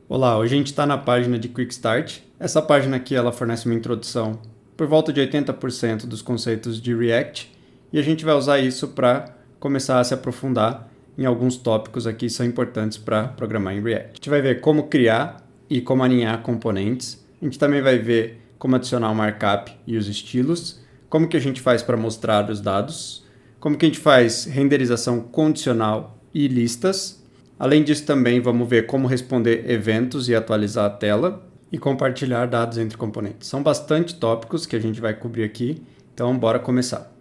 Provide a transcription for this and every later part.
Olá, hoje a gente está na página de Quick Start. Essa página aqui ela fornece uma introdução por volta de 80% dos conceitos de React e a gente vai usar isso para começar a se aprofundar em alguns tópicos aqui que são importantes para programar em React. A gente vai ver como criar e como alinhar componentes. A gente também vai ver como adicionar o markup e os estilos, como que a gente faz para mostrar os dados, como que a gente faz renderização condicional e listas. Além disso, também vamos ver como responder eventos e atualizar a tela e compartilhar dados entre componentes. São bastante tópicos que a gente vai cobrir aqui, então bora começar.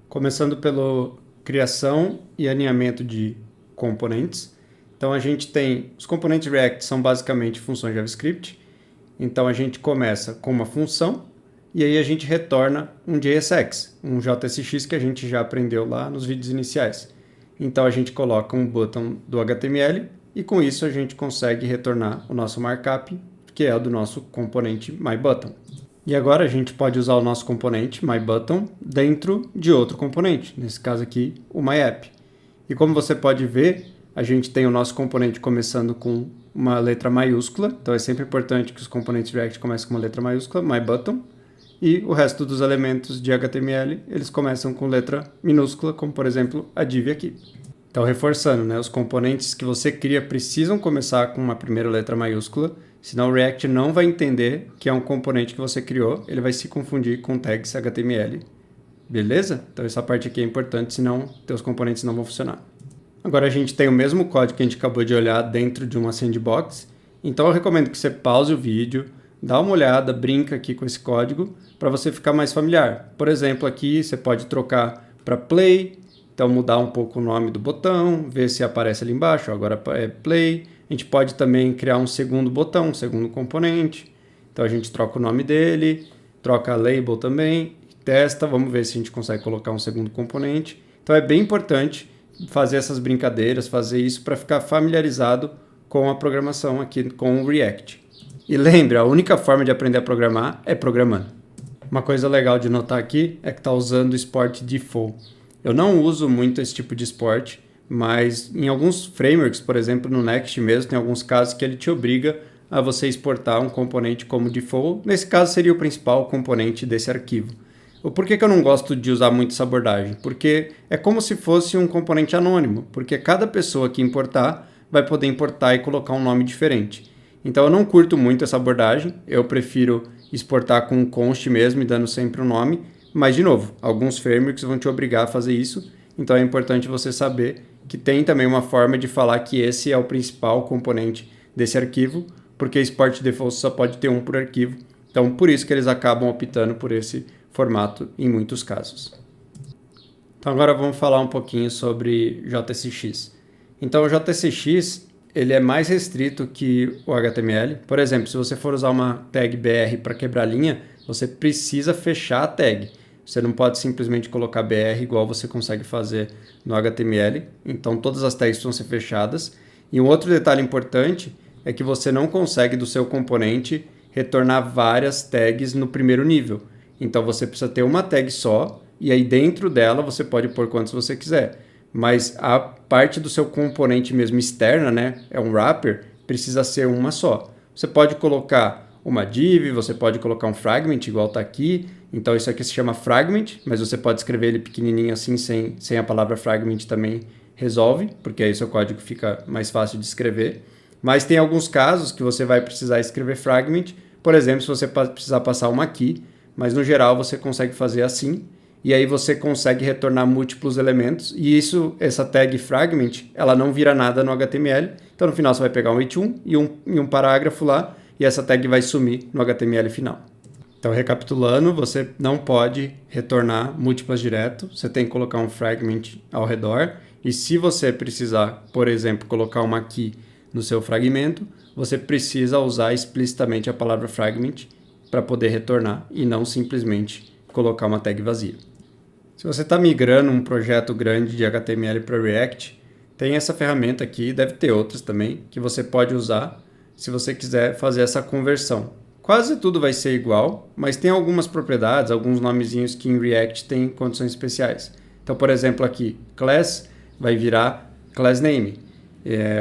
Começando pela criação e alinhamento de componentes. Então a gente tem, os componentes React são basicamente funções JavaScript, então a gente começa com uma função e aí a gente retorna um JSX, um JSX que a gente já aprendeu lá nos vídeos iniciais. Então a gente coloca um button do HTML e com isso a gente consegue retornar o nosso markup, que é o do nosso componente MyButton. E agora a gente pode usar o nosso componente MyButton dentro de outro componente, nesse caso aqui o MyApp. E como você pode ver, a gente tem o nosso componente começando com uma letra maiúscula, então é sempre importante que os componentes React comecem com uma letra maiúscula, MyButton. E o resto dos elementos de HTML, eles começam com letra minúscula, como por exemplo a div aqui. Então, reforçando, né, os componentes que você cria precisam começar com uma primeira letra maiúscula, senão o React não vai entender que é um componente que você criou, ele vai se confundir com tags HTML. Beleza? Então essa parte aqui é importante, senão teus componentes não vão funcionar. Agora a gente tem o mesmo código que a gente acabou de olhar dentro de uma sandbox, então eu recomendo que você pause o vídeo, dá uma olhada, brinca aqui com esse código para você ficar mais familiar. Por exemplo, aqui você pode trocar para play, então mudar um pouco o nome do botão, ver se aparece ali embaixo, agora é play. A gente pode também criar um segundo botão, um segundo componente. Então a gente troca o nome dele, troca a label também, testa, vamos ver se a gente consegue colocar um segundo componente. Então é bem importante fazer essas brincadeiras, fazer isso para ficar familiarizado com a programação aqui com o React. E lembre, a única forma de aprender a programar é programando. Uma coisa legal de notar aqui é que está usando o Export Default. Eu não uso muito esse tipo de export, mas em alguns frameworks, por exemplo no Next mesmo, tem alguns casos que ele te obriga a você exportar um componente como default. Nesse caso seria o principal componente desse arquivo. Por que eu não gosto de usar muito essa abordagem? Porque é como se fosse um componente anônimo, porque cada pessoa que importar vai poder importar e colocar um nome diferente. Então eu não curto muito essa abordagem, eu prefiro exportar com um const mesmo e dando sempre um nome, mas de novo, alguns frameworks vão te obrigar a fazer isso, então é importante você saber que tem também uma forma de falar que esse é o principal componente desse arquivo, porque export default só pode ter um por arquivo, então por isso que eles acabam optando por esse formato em muitos casos. Então agora vamos falar um pouquinho sobre JSX. Então o JSX ele é mais restrito que o HTML. Por exemplo, se você for usar uma tag BR para quebrar linha, você precisa fechar a tag. Você não pode simplesmente colocar BR igual você consegue fazer no HTML. Então todas as tags vão ser fechadas. E um outro detalhe importante é que você não consegue do seu componente retornar várias tags no primeiro nível. Então você precisa ter uma tag só e aí dentro dela você pode pôr quantos você quiser. Mas a parte do seu componente mesmo externa, né, é um wrapper, precisa ser uma só. Você pode colocar uma div, você pode colocar um fragment, igual está aqui. Então isso aqui se chama fragment, mas você pode escrever ele pequenininho assim, sem a palavra fragment também resolve, porque aí seu código fica mais fácil de escrever. Mas tem alguns casos que você vai precisar escrever fragment, por exemplo, se você precisar passar uma key, mas no geral você consegue fazer assim. E aí você consegue retornar múltiplos elementos, e essa tag fragment, ela não vira nada no HTML, então no final você vai pegar um h1 e um parágrafo lá, e essa tag vai sumir no HTML final. Então recapitulando, você não pode retornar múltiplas direto, você tem que colocar um fragment ao redor, e se você precisar, por exemplo, colocar uma key no seu fragmento, você precisa usar explicitamente a palavra fragment para poder retornar, e não simplesmente colocar uma tag vazia. Se você está migrando um projeto grande de HTML para React, tem essa ferramenta aqui, deve ter outras também, que você pode usar se você quiser fazer essa conversão. Quase tudo vai ser igual, mas tem algumas propriedades, alguns nomezinhos que em React tem condições especiais. Então, por exemplo, aqui, class vai virar class name.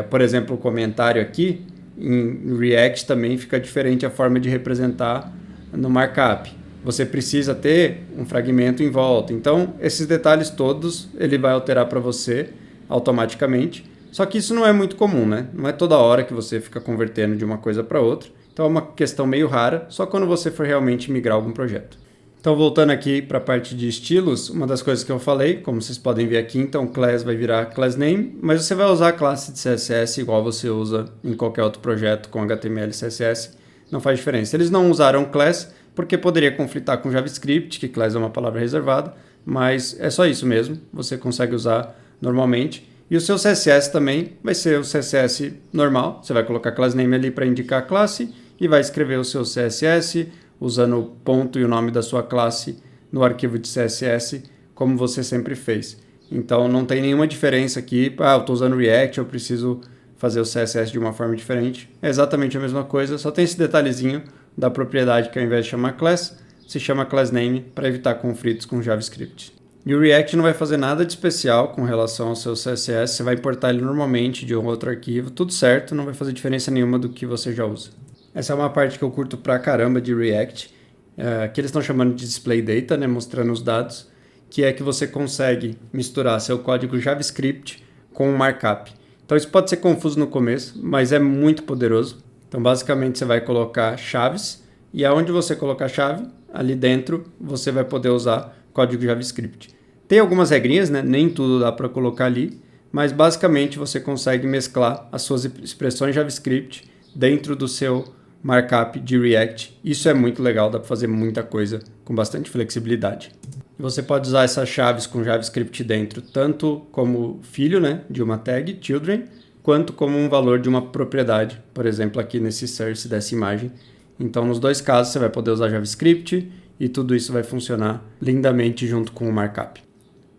Por exemplo, o comentário aqui em React também fica diferente a forma de representar no markup. Você precisa ter um fragmento em volta. Então, esses detalhes todos ele vai alterar para você automaticamente. Só que isso não é muito comum, né? Não é toda hora que você fica convertendo de uma coisa para outra. Então, é uma questão meio rara, só quando você for realmente migrar algum projeto. Então, voltando aqui para a parte de estilos, uma das coisas que eu falei, como vocês podem ver aqui, então, class vai virar class name, mas você vai usar a classe de CSS igual você usa em qualquer outro projeto com HTML e CSS. Não faz diferença. Eles não usaram class porque poderia conflitar com JavaScript, que class é uma palavra reservada, mas é só isso mesmo, você consegue usar normalmente. E o seu CSS também vai ser o CSS normal, você vai colocar class name ali para indicar a classe e vai escrever o seu CSS usando o ponto e o nome da sua classe no arquivo de CSS, como você sempre fez. Então não tem nenhuma diferença aqui, eu estou usando React, eu preciso fazer o CSS de uma forma diferente. É exatamente a mesma coisa, só tem esse detalhezinho da propriedade que ao invés de chamar class, se chama class name para evitar conflitos com JavaScript. E o React não vai fazer nada de especial com relação ao seu CSS, você vai importar ele normalmente de um outro arquivo, tudo certo, não vai fazer diferença nenhuma do que você já usa. Essa é uma parte que eu curto pra caramba de React, que eles estão chamando de display data, né, mostrando os dados, que é que você consegue misturar seu código JavaScript com um markup. Então isso pode ser confuso no começo, mas é muito poderoso. Então basicamente você vai colocar chaves e aonde você colocar a chave, ali dentro você vai poder usar código JavaScript. Tem algumas regrinhas, né? Nem tudo dá para colocar ali, mas basicamente você consegue mesclar as suas expressões JavaScript dentro do seu markup de React. Isso é muito legal, dá para fazer muita coisa com bastante flexibilidade. Você pode usar essas chaves com JavaScript dentro, tanto como filho, né, de uma tag, children, quanto como um valor de uma propriedade, por exemplo, aqui nesse source dessa imagem. Então, nos dois casos, você vai poder usar JavaScript e tudo isso vai funcionar lindamente junto com o markup.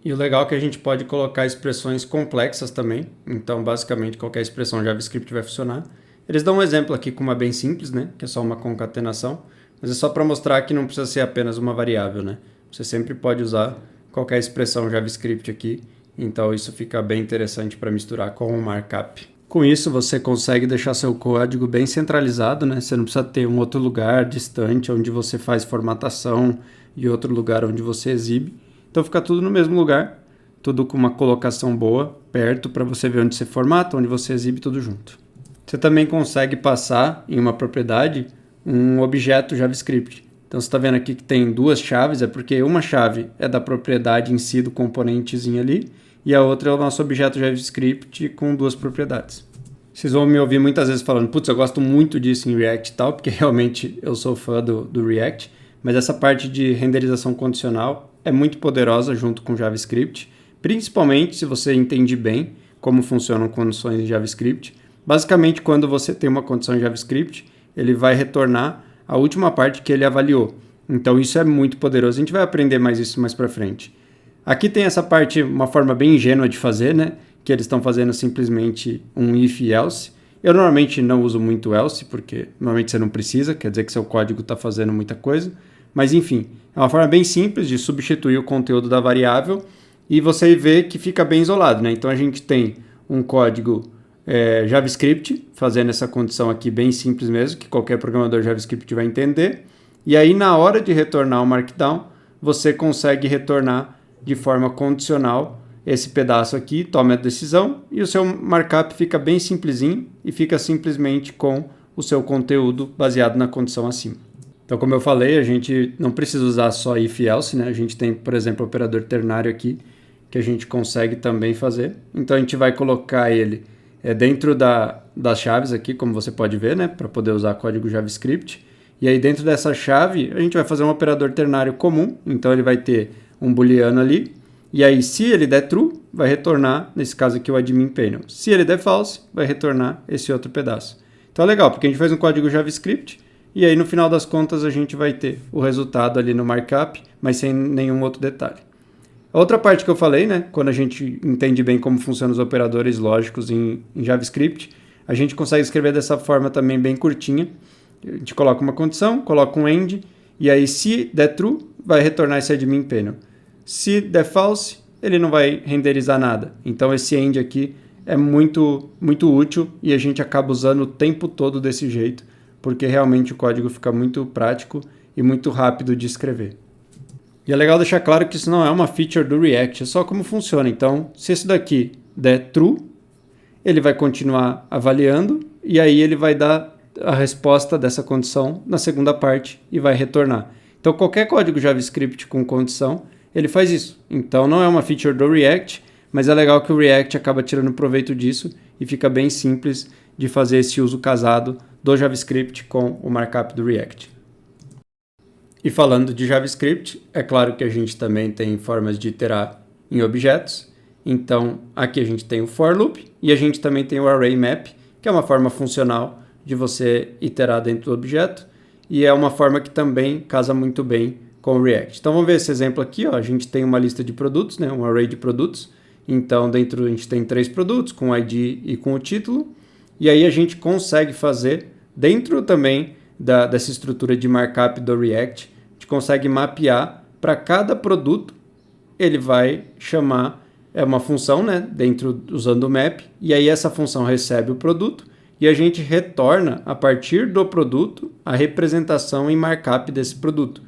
E o legal é que a gente pode colocar expressões complexas também. Então, basicamente, qualquer expressão JavaScript vai funcionar. Eles dão um exemplo aqui com uma bem simples, né, que é só uma concatenação, mas é só para mostrar que não precisa ser apenas uma variável, né? Você sempre pode usar qualquer expressão JavaScript aqui, então isso fica bem interessante para misturar com o markup. Com isso, você consegue deixar seu código bem centralizado, né? Você não precisa ter um outro lugar distante onde você faz formatação e outro lugar onde você exibe. Então fica tudo no mesmo lugar, tudo com uma colocação boa, perto, para você ver onde você formata, onde você exibe, tudo junto. Você também consegue passar em uma propriedade um objeto JavaScript. Então você está vendo aqui que tem duas chaves, é porque uma chave é da propriedade em si do componentezinho ali, e a outra é o nosso objeto JavaScript com duas propriedades. Vocês vão me ouvir muitas vezes falando, putz, eu gosto muito disso em React e tal, porque realmente eu sou fã do React, mas essa parte de renderização condicional é muito poderosa junto com JavaScript, principalmente se você entende bem como funcionam condições em JavaScript. Basicamente, quando você tem uma condição em JavaScript, ele vai retornar a última parte que ele avaliou. Então isso é muito poderoso, a gente vai aprender mais isso mais para frente. Aqui tem essa parte, uma forma bem ingênua de fazer, né? Que eles estão fazendo simplesmente um if e else. Eu normalmente não uso muito else, porque normalmente você não precisa, quer dizer que seu código está fazendo muita coisa. Mas enfim, é uma forma bem simples de substituir o conteúdo da variável e você vê que fica bem isolado, né? Então a gente tem um código JavaScript, fazendo essa condição aqui bem simples mesmo, que qualquer programador JavaScript vai entender. E aí na hora de retornar o Markdown, você consegue retornar de forma condicional esse pedaço aqui, toma a decisão e o seu markup fica bem simplesinho e fica simplesmente com o seu conteúdo baseado na condição acima. Então, como eu falei, a gente não precisa usar só if e else, né? A gente tem, por exemplo, o operador ternário aqui, que a gente consegue também fazer. Então, a gente vai colocar ele dentro das chaves aqui, como você pode ver, né? Para poder usar código JavaScript. E aí, dentro dessa chave, a gente vai fazer um operador ternário comum. Então, ele vai ter um booleano ali. E aí, se ele der true, vai retornar, nesse caso aqui, o admin panel. Se ele der false, vai retornar esse outro pedaço. Então, é legal, porque a gente faz um código JavaScript. E aí, no final das contas, a gente vai ter o resultado ali no markup, mas sem nenhum outro detalhe. A outra parte que eu falei, né, quando a gente entende bem como funcionam os operadores lógicos em JavaScript, a gente consegue escrever dessa forma também bem curtinha. A gente coloca uma condição, coloca um end, e aí se der true, vai retornar esse admin panel. Se der false, ele não vai renderizar nada. Então esse end aqui é muito, muito útil e a gente acaba usando o tempo todo desse jeito, porque realmente o código fica muito prático e muito rápido de escrever. E é legal deixar claro que isso não é uma feature do React, é só como funciona. Então, se isso daqui der true, ele vai continuar avaliando e aí ele vai dar a resposta dessa condição na segunda parte e vai retornar. Então, qualquer código JavaScript com condição, ele faz isso. Então, não é uma feature do React, mas é legal que o React acaba tirando proveito disso e fica bem simples de fazer esse uso casado do JavaScript com o markup do React. E falando de JavaScript, é claro que a gente também tem formas de iterar em objetos. Então, aqui a gente tem o for loop e a gente também tem o array map, que é uma forma funcional de você iterar dentro do objeto e é uma forma que também casa muito bem com o React. Então, vamos ver esse exemplo aqui. Ó. A gente tem uma lista de produtos, né? Um array de produtos. Então, dentro a gente tem 3 produtos com o ID e com o título. E aí a gente consegue fazer, dentro também dessa estrutura de markup do React, a gente consegue mapear para cada produto, ele vai chamar uma função, né, dentro usando o map, e aí essa função recebe o produto e a gente retorna a partir do produto a representação em markup desse produto.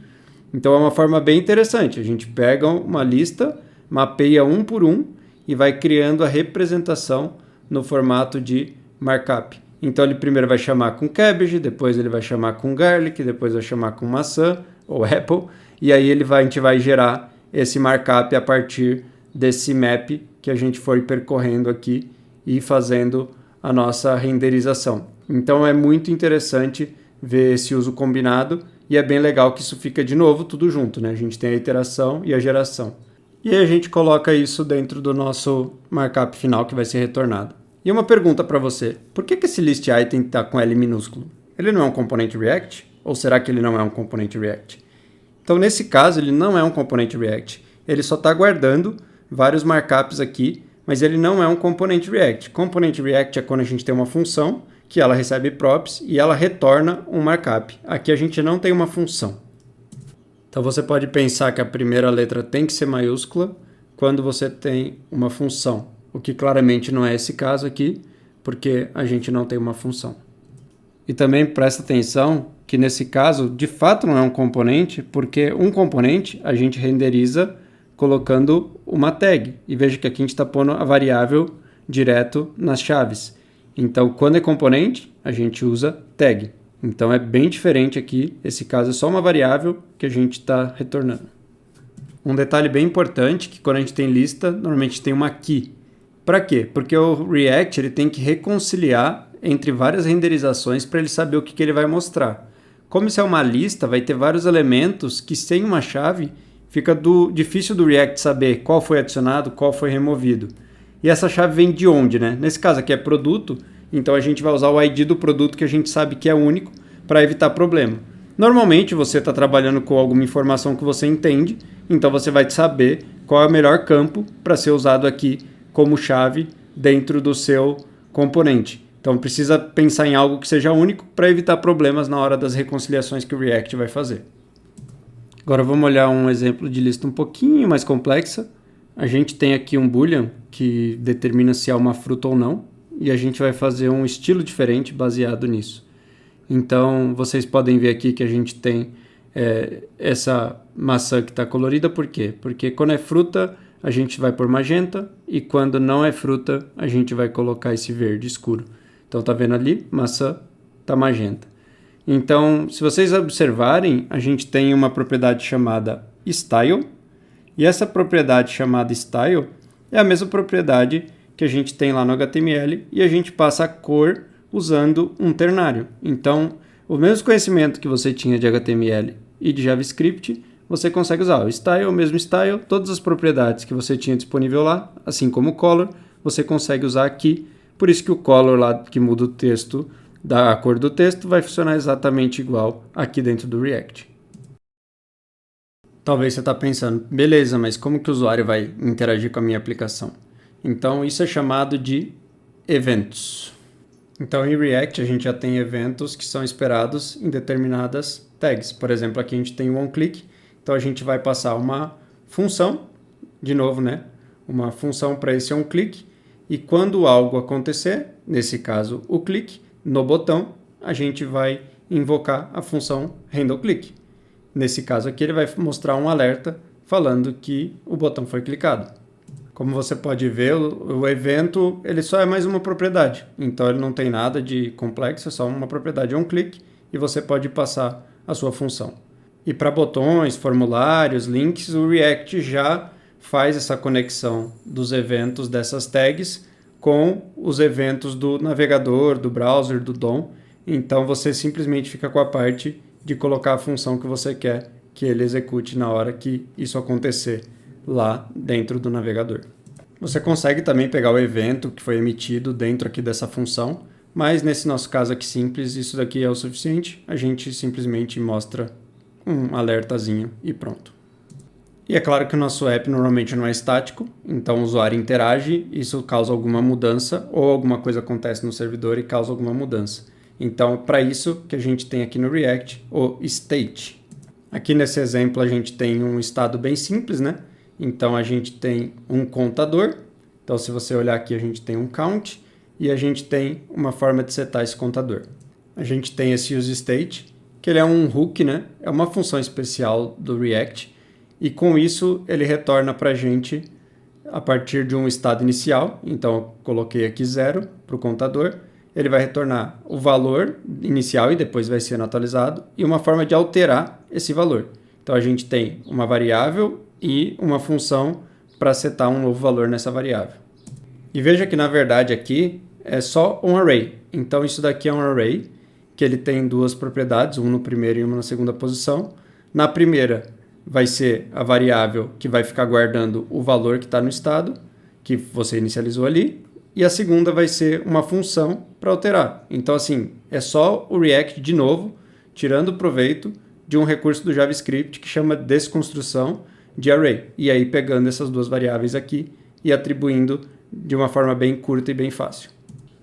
Então é uma forma bem interessante, a gente pega uma lista, mapeia um por um e vai criando a representação no formato de markup. Então ele primeiro vai chamar com cabbage, depois ele vai chamar com garlic, depois vai chamar com maçã ou apple, e aí a gente vai gerar esse markup a partir desse map que a gente foi percorrendo aqui e fazendo a nossa renderização. Então é muito interessante ver esse uso combinado e é bem legal que isso fica de novo tudo junto, né? A gente tem a iteração e a geração. E aí a gente coloca isso dentro do nosso markup final que vai ser retornado. E uma pergunta para você, por que esse list item está com L minúsculo? Ele não é um componente React? Ou será que ele não é um componente React? Então nesse caso ele não é um componente React, ele só está guardando vários markups aqui, mas ele não é um componente React. Componente React é quando a gente tem uma função que ela recebe props e ela retorna um markup. Aqui a gente não tem uma função. Então você pode pensar que a primeira letra tem que ser maiúscula quando você tem uma função, o que claramente não é esse caso aqui, porque a gente não tem uma função. E também presta atenção que nesse caso, de fato não é um componente, porque um componente a gente renderiza colocando uma tag. E veja que aqui a gente está pondo a variável direto nas chaves. Então, quando é componente, a gente usa tag. Então, é bem diferente aqui. Esse caso é só uma variável que a gente está retornando. Um detalhe bem importante, que quando a gente tem lista, normalmente tem uma key. Para quê? Porque o React ele tem que reconciliar entre várias renderizações para ele saber o que ele vai mostrar. Como isso é uma lista, vai ter vários elementos que sem uma chave fica difícil do React saber qual foi adicionado, qual foi removido. E essa chave vem de onde, né? Nesse caso aqui é produto, então a gente vai usar o ID do produto que a gente sabe que é único para evitar problema. Normalmente você está trabalhando com alguma informação que você entende, então você vai saber qual é o melhor campo para ser usado aqui como chave dentro do seu componente. Então precisa pensar em algo que seja único para evitar problemas na hora das reconciliações que o React vai fazer. Agora vamos olhar um exemplo de lista um pouquinho mais complexa. A gente tem aqui um boolean que determina se é uma fruta ou não, e a gente vai fazer um estilo diferente baseado nisso. Então vocês podem ver aqui que a gente tem essa maçã que está colorida, por quê? Porque quando é fruta a gente vai por magenta e quando não é fruta a gente vai colocar esse verde escuro. Então tá vendo ali? Maçã tá magenta. Então, se vocês observarem, a gente tem uma propriedade chamada style, e essa propriedade chamada style é a mesma propriedade que a gente tem lá no HTML, e a gente passa a cor usando um ternário. Então, o mesmo conhecimento que você tinha de HTML e de JavaScript, você consegue usar o style, o mesmo style, todas as propriedades que você tinha disponível lá, assim como o color, você consegue usar aqui. Por isso que o color lá que muda o texto, da cor do texto, vai funcionar exatamente igual aqui dentro do React. Talvez você está pensando, beleza, mas como que o usuário vai interagir com a minha aplicação? Então isso é chamado de eventos. Então em React a gente já tem eventos que são esperados em determinadas tags. Por exemplo, aqui a gente tem o onClick, então a gente vai passar uma função, de novo, né? Uma função para esse onClick, e quando algo acontecer, nesse caso o clique, no botão, a gente vai invocar a função handleClick. Nesse caso aqui ele vai mostrar um alerta falando que o botão foi clicado. Como você pode ver, o evento ele só é mais uma propriedade, então ele não tem nada de complexo, é só uma propriedade, é um clique e você pode passar a sua função. E para botões, formulários, links, o React já faz essa conexão dos eventos dessas tags com os eventos do navegador, do browser, do DOM. Então você simplesmente fica com a parte de colocar a função que você quer que ele execute na hora que isso acontecer lá dentro do navegador. Você consegue também pegar o evento que foi emitido dentro aqui dessa função, mas nesse nosso caso aqui simples, isso daqui é o suficiente. A gente simplesmente mostra um alertazinho e pronto. E é claro que o nosso app normalmente não é estático, então o usuário interage, isso causa alguma mudança ou alguma coisa acontece no servidor e causa alguma mudança. Então, para isso que a gente tem aqui no React o state. Aqui nesse exemplo a gente tem um estado bem simples, né? Então a gente tem um contador. Então se você olhar aqui a gente tem um count e a gente tem uma forma de setar esse contador. A gente tem esse useState, que ele é um hook, né? É uma função especial do React e com isso ele retorna para a gente a partir de um estado inicial. Então eu coloquei aqui 0 para o contador. Ele vai retornar o valor inicial e depois vai sendo atualizado e uma forma de alterar esse valor. Então a gente tem uma variável e uma função para setar um novo valor nessa variável. E veja que na verdade aqui é só um array. Então isso daqui é um array que ele tem duas propriedades, uma no primeiro e uma na segunda posição. Na primeira vai ser a variável que vai ficar guardando o valor que está no estado, que você inicializou ali. E a segunda vai ser uma função para alterar. Então, assim, é só o React, de novo, tirando proveito de um recurso do JavaScript que chama desconstrução de array. E aí pegando essas duas variáveis aqui e atribuindo de uma forma bem curta e bem fácil.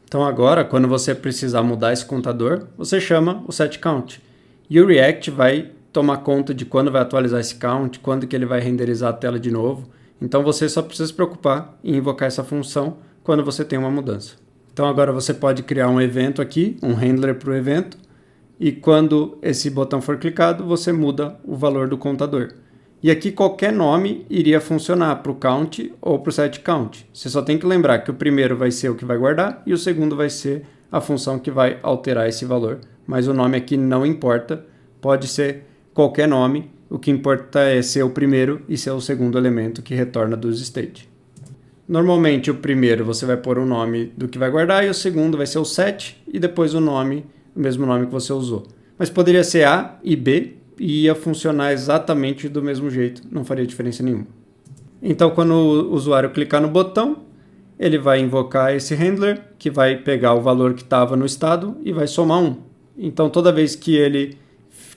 Então agora, quando você precisar mudar esse contador, você chama o setCount. E o React vai tomar conta de quando vai atualizar esse count, quando que ele vai renderizar a tela de novo. Então você só precisa se preocupar em invocar essa função quando você tem uma mudança. Então agora você pode criar um evento aqui, um handler para o evento, e quando esse botão for clicado, você muda o valor do contador. E aqui qualquer nome iria funcionar para o count ou para o setCount. Você só tem que lembrar que o primeiro vai ser o que vai guardar e o segundo vai ser a função que vai alterar esse valor. Mas o nome aqui não importa, pode ser qualquer nome, o que importa é ser o primeiro e ser o segundo elemento que retorna do useState. Normalmente o primeiro você vai pôr o nome do que vai guardar e o segundo vai ser o set e depois o nome, o mesmo nome que você usou. Mas poderia ser A e B e ia funcionar exatamente do mesmo jeito, não faria diferença nenhuma. Então quando o usuário clicar no botão, ele vai invocar esse handler que vai pegar o valor que estava no estado e vai somar 1. Então toda vez que ele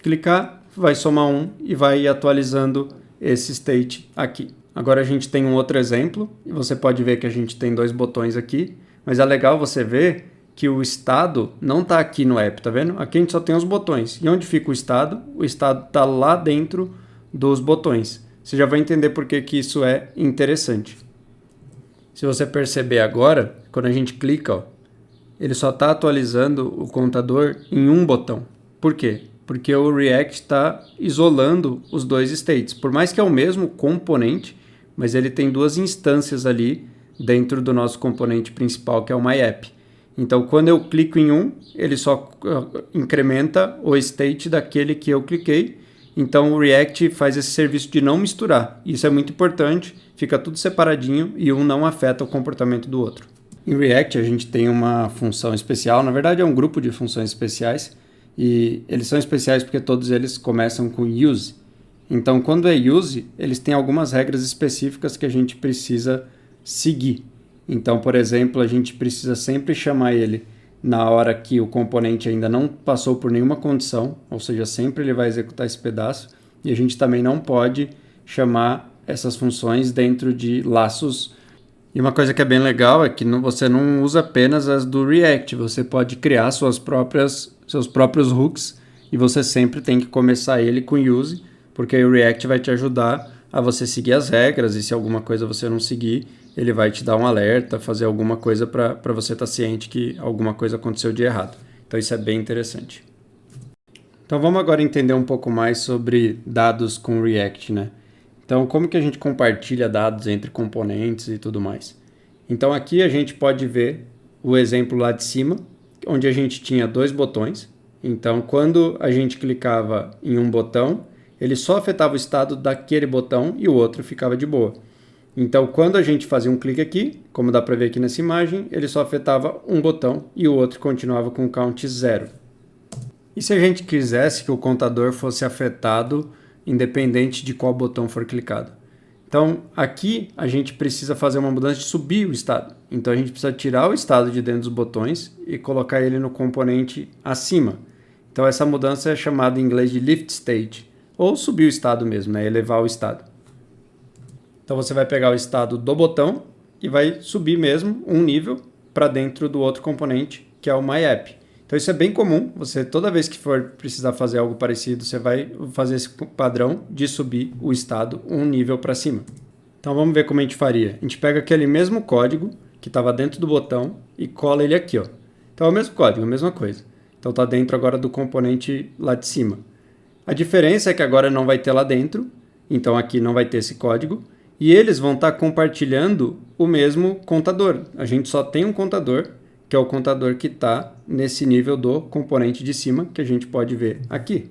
clicar, vai somar 1 e vai ir atualizando esse state aqui. Agora a gente tem um outro exemplo, e você pode ver que a gente tem dois botões aqui, mas é legal você ver que o estado não está aqui no app, tá vendo? Aqui a gente só tem os botões. E onde fica o estado? O estado está lá dentro dos botões. Você já vai entender por que que isso é interessante. Se você perceber agora, quando a gente clica, ó, ele só está atualizando o contador em um botão. Por quê? Porque o React está isolando os dois states. Por mais que é o mesmo componente, mas ele tem duas instâncias ali dentro do nosso componente principal, que é o MyApp. Então, quando eu clico em um, ele só incrementa o state daquele que eu cliquei. Então, o React faz esse serviço de não misturar. Isso é muito importante, fica tudo separadinho e um não afeta o comportamento do outro. Em React, a gente tem uma função especial, na verdade é um grupo de funções especiais, e eles são especiais porque todos eles começam com use. Então, quando é use, eles têm algumas regras específicas que a gente precisa seguir. Então, por exemplo, a gente precisa sempre chamar ele na hora que o componente ainda não passou por nenhuma condição, ou seja, sempre ele vai executar esse pedaço. E a gente também não pode chamar essas funções dentro de laços. E uma coisa que é bem legal é que você não usa apenas as do React, você pode criar seus próprios hooks e você sempre tem que começar ele com use, porque aí o React vai te ajudar a você seguir as regras e se alguma coisa você não seguir, ele vai te dar um alerta, fazer alguma coisa para você estar ciente que alguma coisa aconteceu de errado. Então isso é bem interessante. Então vamos agora entender um pouco mais sobre dados com React, né? Então como que a gente compartilha dados entre componentes e tudo mais? Então aqui a gente pode ver o exemplo lá de cima, onde a gente tinha 2 botões. Então quando a gente clicava em um botão, ele só afetava o estado daquele botão e o outro ficava de boa. Então, quando a gente fazia um clique aqui, como dá para ver aqui nessa imagem, ele só afetava um botão e o outro continuava com o count 0. E se a gente quisesse que o contador fosse afetado independente de qual botão for clicado? Então, aqui a gente precisa fazer uma mudança de subir o estado. Então, a gente precisa tirar o estado de dentro dos botões e colocar ele no componente acima. Então, essa mudança é chamada em inglês de lift state, ou subir o estado mesmo, né? Elevar o estado. Então você vai pegar o estado do botão e vai subir mesmo um nível para dentro do outro componente, que é o MyApp. Então isso é bem comum, você toda vez que for precisar fazer algo parecido, você vai fazer esse padrão de subir o estado um nível para cima. Então vamos ver como a gente faria. A gente pega aquele mesmo código que estava dentro do botão e cola ele aqui, ó. Então é o mesmo código, a mesma coisa. Então está dentro agora do componente lá de cima. A diferença é que agora não vai ter lá dentro, então aqui não vai ter esse código. E eles vão estar compartilhando o mesmo contador. A gente só tem um contador, que é o contador que está nesse nível do componente de cima, que a gente pode ver aqui.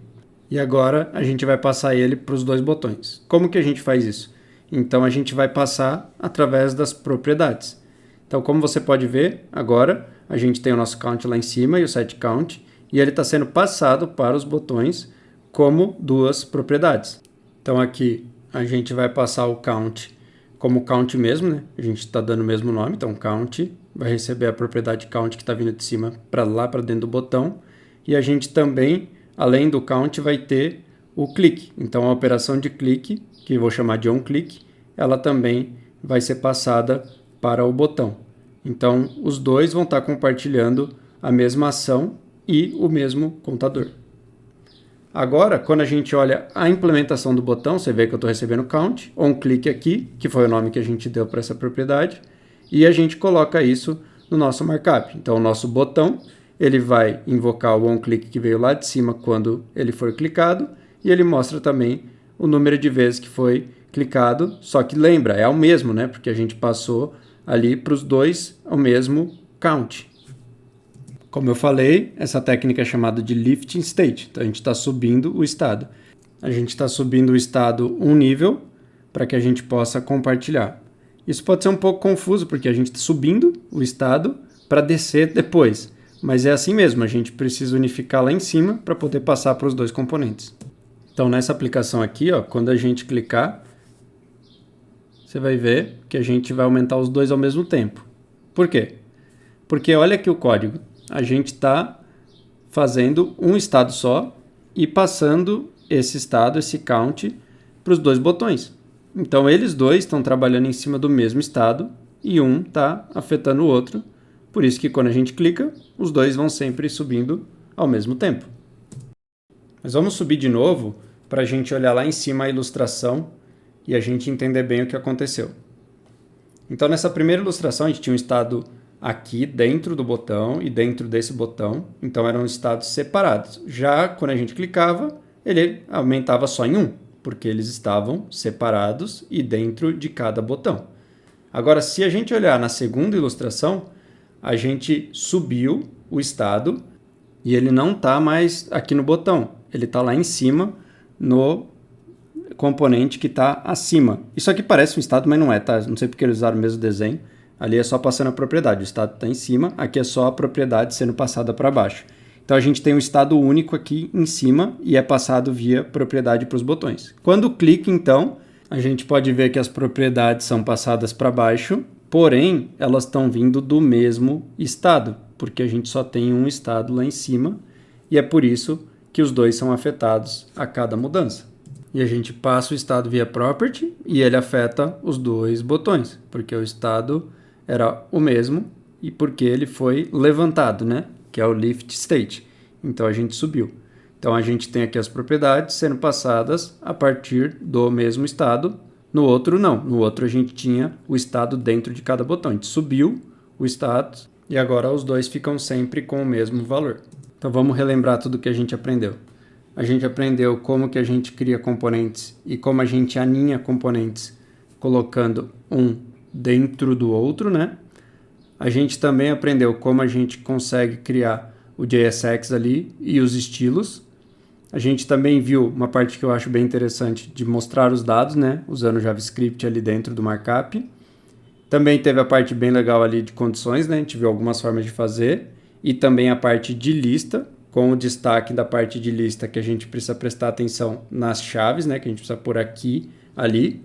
E agora a gente vai passar ele para os 2 botões. Como que a gente faz isso? Então a gente vai passar através das propriedades. Então como você pode ver, agora a gente tem o nosso count lá em cima e o setCount, e ele está sendo passado para os botões como 2 propriedades. Então aqui a gente vai passar o count como count mesmo, né? A gente está dando o mesmo nome, então count vai receber a propriedade count que está vindo de cima para lá para dentro do botão. E a gente também, além do count, vai ter o click. Então a operação de clique, que eu vou chamar de onClick, ela também vai ser passada para o botão. Então os dois vão estar compartilhando a mesma ação e o mesmo contador. Agora, quando a gente olha a implementação do botão, você vê que eu estou recebendo count, onClick aqui, que foi o nome que a gente deu para essa propriedade, e a gente coloca isso no nosso markup. Então, o nosso botão, ele vai invocar o onClick que veio lá de cima quando ele for clicado, e ele mostra também o número de vezes que foi clicado, só que lembra, é o mesmo, né? Porque a gente passou ali para os dois o mesmo count. Como eu falei, essa técnica é chamada de lifting state. Então a gente está subindo o estado. A gente está subindo o estado um nível para que a gente possa compartilhar. Isso pode ser um pouco confuso porque a gente está subindo o estado para descer depois. Mas é assim mesmo, a gente precisa unificar lá em cima para poder passar para os 2 componentes. Então nessa aplicação aqui, ó, quando a gente clicar, você vai ver que a gente vai aumentar os 2 ao mesmo tempo. Por quê? Porque olha aqui o código. A gente está fazendo um estado só e passando esse estado, esse count, para os 2 botões. Então, eles dois estão trabalhando em cima do mesmo estado e um está afetando o outro. Por isso que quando a gente clica, os 2 vão sempre subindo ao mesmo tempo. Mas vamos subir de novo para a gente olhar lá em cima a ilustração e a gente entender bem o que aconteceu. Então, nessa primeira ilustração, a gente tinha um estado aqui dentro do botão e dentro desse botão, então eram estados separados. Já quando a gente clicava, ele aumentava só em um, porque eles estavam separados e dentro de cada botão. Agora, se a gente olhar na segunda ilustração, a gente subiu o estado e ele não está mais aqui no botão, ele está lá em cima no componente que está acima. Isso aqui parece um estado, mas não é, tá? Não sei porque eles usaram o mesmo desenho. Ali é só passando a propriedade, o estado está em cima, aqui é só a propriedade sendo passada para baixo. Então a gente tem um estado único aqui em cima e é passado via propriedade para os botões. Quando clica, então, a gente pode ver que as propriedades são passadas para baixo, porém elas estão vindo do mesmo estado, porque a gente só tem um estado lá em cima e é por isso que os dois são afetados a cada mudança. E a gente passa o estado via property e ele afeta os 2 botões, porque o estado era o mesmo e porque ele foi levantado, né? Que é o lift state. Então a gente subiu. Então a gente tem aqui as propriedades sendo passadas a partir do mesmo estado No outro, não. No outro, a gente tinha o estado dentro de cada botão. A gente subiu o status e agora os dois ficam sempre com o mesmo valor. Então, vamos relembrar tudo que a gente aprendeu. A gente aprendeu como que a gente cria componentes e como a gente aninha componentes colocando um dentro do outro, né? A gente também aprendeu como a gente consegue criar o JSX ali e os estilos. A gente também viu uma parte que eu acho bem interessante de mostrar os dados, né? Usando o JavaScript ali dentro do markup. Também teve a parte bem legal ali de condições, né? A gente viu algumas formas de fazer. E também a parte de lista, com o destaque da parte de lista que a gente precisa prestar atenção nas chaves, né? Que a gente precisa pôr aqui, ali.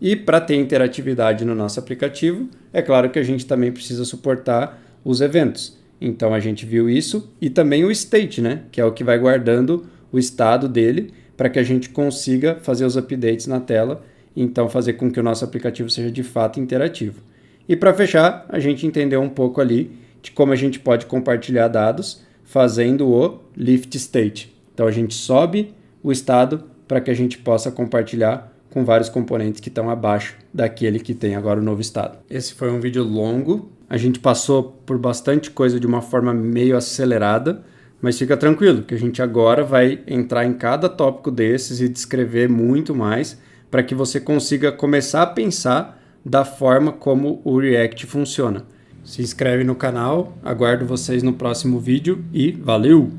E para ter interatividade no nosso aplicativo, é claro que a gente também precisa suportar os eventos. Então a gente viu isso e também o state, né? Que é o que vai guardando o estado dele para que a gente consiga fazer os updates na tela, então fazer com que o nosso aplicativo seja de fato interativo. E para fechar, a gente entendeu um pouco ali de como a gente pode compartilhar dados fazendo o lift state. Então a gente sobe o estado para que a gente possa compartilhar com vários componentes que estão abaixo daquele que tem agora o novo estado. Esse foi um vídeo longo, a gente passou por bastante coisa de uma forma meio acelerada, mas fica tranquilo que a gente agora vai entrar em cada tópico desses e descrever muito mais para que você consiga começar a pensar da forma como o React funciona. Se inscreve no canal, aguardo vocês no próximo vídeo e valeu!